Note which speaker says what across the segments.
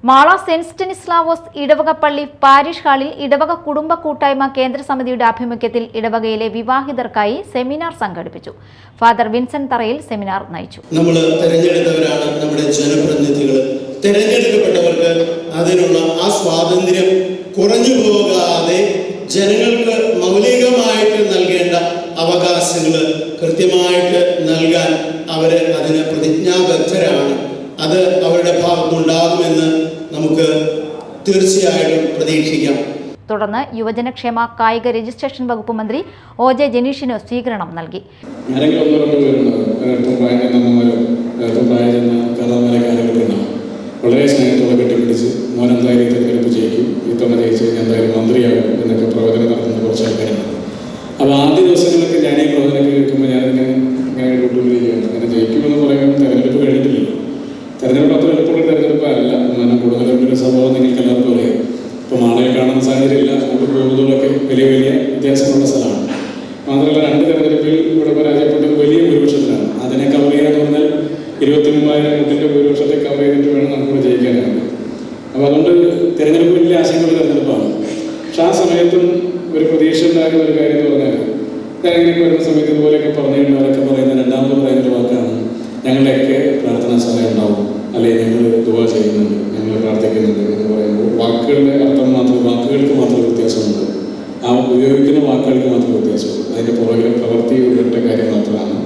Speaker 1: Mala saint Stanislaus ഇടവക പള്ളി parish ഹാളിൽ ഇടവക കുടുംബ കൂട്ടായ്മ കേന്ദ്ര സമിതിയുടെ ആഭിമുഖ്യത്തിൽ ഇടവകയിലെ വിവാഹിതർക്കായി സെമിനാർ സംഘടിപ്പിച്ചു. ഫാദർ വിൻസെന്റ് തറയിൽ സെമിനാർ നയിച്ചു.
Speaker 2: നമ്മൾ തെരഞ്ഞെടുത്തവരാണ് നമ്മുടെ ജനപ്രതിനിധികൾ. തെരഞ്ഞെടുക്കപ്പെട്ടവർക്ക് അതിനുള്ള ആ സ്വാതന്ത്ര്യം കുറഞ്ഞു പോകാതെ ജനങ്ങൾക്ക് മൗലികമായിട്ട് നൽകേണ്ട അവകാശങ്ങൾ കൃത്യമായിട്ട് നൽകാൻ അവര് അതിന് പ്രതിജ്ഞാബദ്ധരാണ്. അത് അവരുടെ ഭാഗത്തുനിന്നുണ്ടാകുമെന്ന് നമുക്ക് തീർച്ചയായിട്ടും പ്രതീക്ഷിക്കാം.
Speaker 1: തുടർന്ന് യുവജനക്ഷേമ കായിക രജിസ്ട്രേഷൻ വകുപ്പ് മന്ത്രി OJ ജനീഷിന് സ്വീകരണം നൽകി.
Speaker 3: വളരെ സ്നേഹത്തോടെ കെട്ടിപ്പിടിച്ച് മോനെന്തായാലും തെരഞ്ഞെടുപ്പ് ചെയ്യിക്കും, ഇത്തവണ ജയിച്ച് എന്തായാലും മന്ത്രിയാകും എന്നൊക്കെ പ്രവചനം നടത്തുന്ന കുറച്ച് ആൾക്കാരാണ്. അപ്പോൾ ആദ്യ ദിവസങ്ങളിലൊക്കെ ഞാൻ ഈ പ്രവചനങ്ങൾ കേൾക്കുമ്പോൾ ഞാനിങ്ങനെ കൊണ്ടുവരികയാണ്. അങ്ങനെ ജയിക്കുമെന്ന് പറയുമ്പോൾ തെരഞ്ഞെടുപ്പ് കഴിഞ്ഞിട്ടില്ലല്ലോ. തെരഞ്ഞെടുപ്പ് അത്ര എളുപ്പമുള്ള തെരഞ്ഞെടുപ്പല്ല. എന്നാലും കൂടുതലൊരു സംഭവം നിങ്ങൾക്ക് എല്ലാവർക്കും അറിയാം. ഇപ്പോൾ മാളയിൽ കാണുന്ന സാഹചര്യമില്ല. അങ്ങോട്ട് പോകുന്നതൊക്കെ വലിയ വലിയ വ്യത്യാസമുള്ള സ്ഥലമാണ്. മാത്രമല്ല 2 തെരഞ്ഞെടുപ്പിൽ ഇവിടെ പരാജയപ്പെട്ടത് വലിയ ഭൂരിപക്ഷത്തിലാണ്. അതിനെ കവർ ചെയ്യാന്ന് പറഞ്ഞാൽ 23,000 വോട്ടിൻ്റെ ഭൂരിപക്ഷത്തെ കവർ ചെയ്തിട്ട് വേണം നമുക്ക് ജയിക്കാനായിട്ട്. അപ്പോൾ അതുകൊണ്ട് തിരഞ്ഞെടുപ്പ് വലിയ ആശങ്കയുള്ള തെരഞ്ഞെടുപ്പാണ്. പക്ഷെ ആ സമയത്തും ഒരു പ്രതീക്ഷ ഉണ്ടാകുന്ന ഒരു കാര്യം എന്ന് പറഞ്ഞാൽ തെരഞ്ഞെടുപ്പ് വരുന്ന സമയത്ത് ഇതുപോലെയൊക്കെ പറഞ്ഞവരൊക്കെ പറയുന്ന രണ്ടാമത് പറയുന്നൊരു വാക്കാണ്, ഞങ്ങളുടെയൊക്കെ പ്രാർത്ഥനാ സമയം ഉണ്ടാവും, അല്ലെങ്കിൽ ഞങ്ങൾ ദുആ ചെയ്യുന്നുണ്ട്, ഞങ്ങൾ പ്രാർത്ഥിക്കുന്നുണ്ട് എന്ന് പറയുമ്പോൾ വാക്കുകളുടെ അർത്ഥം മാത്രം, വാക്കുകൾക്ക് മാത്രം വ്യത്യാസമുണ്ട്. ആ ഉപയോഗിക്കുന്ന വാക്കുകൾക്ക് മാത്രം വ്യത്യാസമുണ്ട്. അതിൻ്റെ പുറകിലെ പ്രവൃത്തി ഉള്ള കാര്യം മാത്രമാണ്.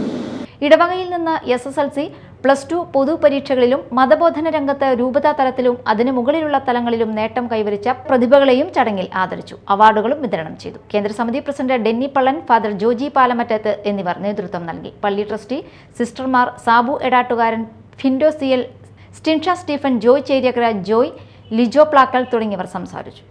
Speaker 1: ഇടവകയിൽ നിന്ന് SSLC, +2 പൊതുപരീക്ഷകളിലും മതബോധന രംഗത്ത് രൂപതാ തലത്തിലും അതിനു മുകളിലുള്ള തലങ്ങളിലും നേട്ടം കൈവരിച്ച പ്രതിഭകളെയും ചടങ്ങിൽ ആദരിച്ചു. അവാർഡുകളും വിതരണം ചെയ്തു. കേന്ദ്രസമിതി പ്രസിഡന്റ് ഡെന്നി പള്ളൻ, ഫാദർ ജോജി പാലമറ്റത്ത് എന്നിവർ നേതൃത്വം നൽകി. പള്ളി ട്രസ്റ്റി സിസ്റ്റർമാർ സാബു എടാട്ടുകാരൻ, ഫിൻഡോ CL, സ്റ്റിൻഷ സ്റ്റീഫൻ, ജോയ് ചേര്യക്കര, ജോയ്, ലിജോ പ്ലാക്കൽ തുടങ്ങിയവർ സംസാരിച്ചു.